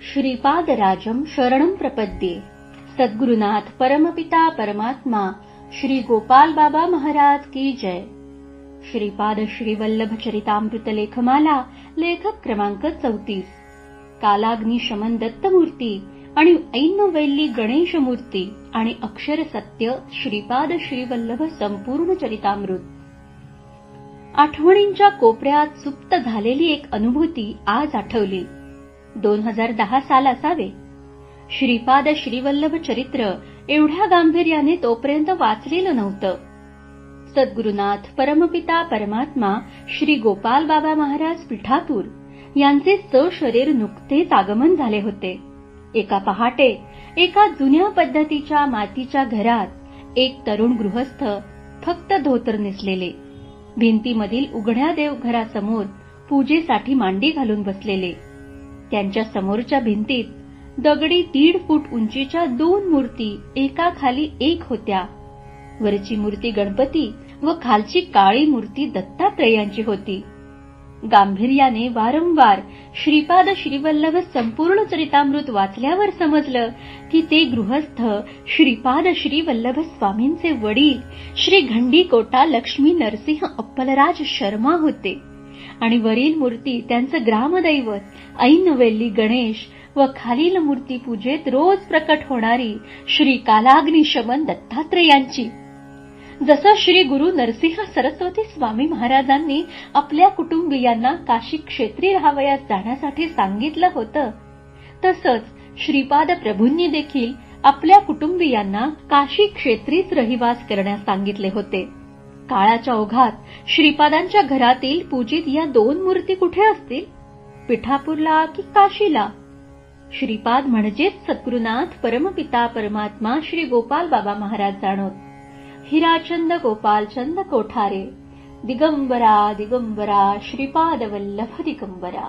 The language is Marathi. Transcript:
श्रीपादराजं शरणं प्रपद्ये। सद्गुरुनाथ परमपिता परमात्मा श्री गोपाल बाबा महाराज की जय। श्रीपाद श्री वल्लभ चरितामृत लेखमाला लेखक क्रमांक 34। कालाग्नी शमन दत्तमूर्ती आणि ऐनवैली गणेश मूर्ती आणि अक्षर सत्य श्रीपाद श्री वल्लभ संपूर्ण चरितामृत। आठवणींच्या कोपऱ्यात सुप्त झालेली एक अनुभूती आज आठवली। 2010 साल असावे। श्रीपाद श्रीवल्लभ चरित्र एवढ्या गांभीर्याने तोपर्यंत वाचलेलं नव्हतं। सद्गुरुनाथ परमपिता परमात्मा श्री गोपाल बाबा महाराज पिठापूर यांचे सशरीर नुकतेच आगमन झाले होते। एका पहाटे एका जुन्या पद्धतीच्या मातीच्या घरात एक तरुण गृहस्थ फक्त धोतर नेसलेले, भिंतीमधील उघड्या देवघरासमोर पूजेसाठी मांडी घालून बसलेले। त्यांच्या समोरच्या भिंतीत दगडी 1.5 फूट उंचीच्या 2 मूर्ती एकाखाली एक होत्या। वरची मूर्ती गणपती व खालची काळी मूर्ती दत्तात्रेयांची होती। गांभीर्याने वारंवार श्रीपाद श्रीवल्लभ संपूर्ण चरितामृत वाचल्यावर समजलं की ते गृहस्थ श्रीपाद श्रीवल्लभ स्वामींचे वडील श्री घंडीकोटा लक्ष्मी नरसिंह अप्पलराज शर्मा होते आणि वरील मूर्ती त्यांचं ग्रामदैवत ऐनवेली गणेश व खालील मूर्ती पूजेत रोज प्रकट होणारी श्री कालाग्नी शमन दत्तात्रेयांची। जसं श्री गुरु नरसिंह सरस्वती स्वामी महाराजांनी आपल्या कुटुंबियांना काशी क्षेत्री राहावयास जाण्यासाठी सांगितलं होतं, तसंच श्रीपाद प्रभूंनी देखील आपल्या कुटुंबियांना काशी क्षेत्रीच रहिवास करण्यास सांगितले होते। काळाच्या ओघात श्रीपादांच्या घरातील पूजित या 2 मूर्ती कुठे असतील? पिठापूरला की काशीला? श्रीपाद म्हणजेच सद्गुरुनाथ परमपिता परमात्मा श्री गोपाल बाबा महाराज जाणोत। हिराचंद गोपालचंद कोठारे दिगंबरा दिगंबरा श्रीपाद वल्लभ दिगंबरा।